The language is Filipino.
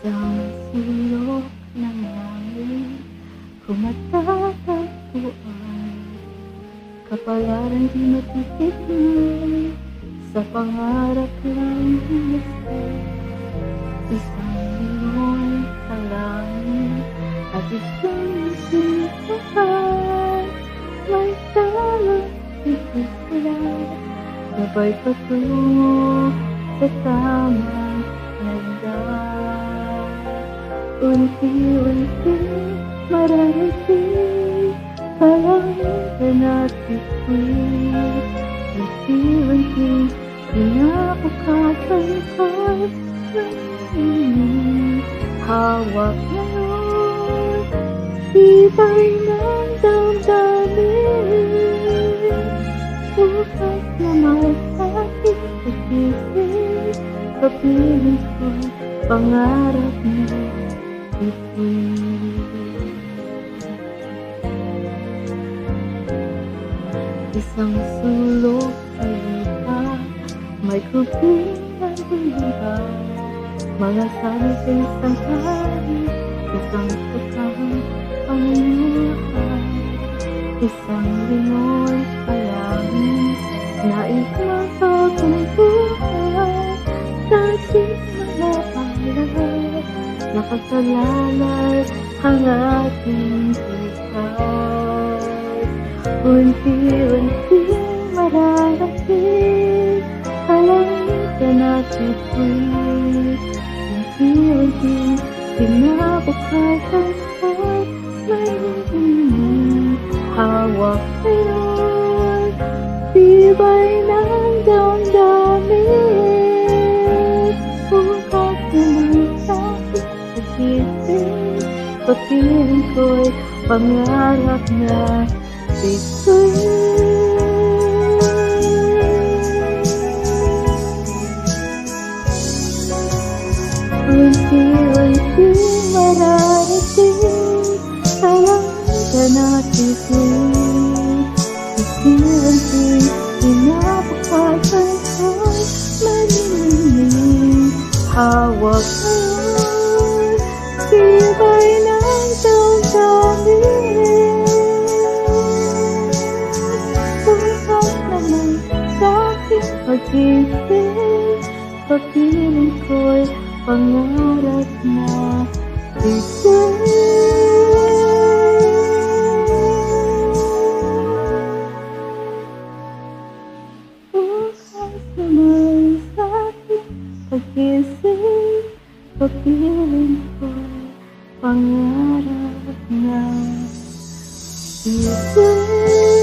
Isang sulok ng langit kung matatagpuan, kapalaran di matitikman sa pangarap lang gusto. Isang lingkod sa langit at isang simbahan, may talang ipusulat, sabay patungo sa tamang hagdan. Unti-unti mararating kalangitan at bituin. Unti-unti pinabukasan ko'y nangingin. Hawak ngayon, tibay ng damdamin. Bukas na may aking pagising, kapiling ko pangarap na bituin. Isang sulok sa lupa, may kuping ng buliban, mga sari sa isang hari, isang putang pangunahan. Isang lingkod sa langit, nais makapang buhay, tasig mga palad, nakasalalay ang ating buhay. Unti-unti mararating kalangitan at bituin. Unti-unti pinabukasan ko'y nangingin. Hawak ngayon, tibay ng damdamin. Bukas naman sa'king pagising, kapiling ko'y pangarap na bituin. Unti-unti mararating kalangitan at bituin. Unti-unti pinabukasan ko'y nangingin. Hawak ngayon, tibay ng damdamin. Bukas naman sa'king pagising, kapiling ko'y pangarap na bituin. Bukas naman sa'king pagising, kapiling ko'y pangarap na bituin.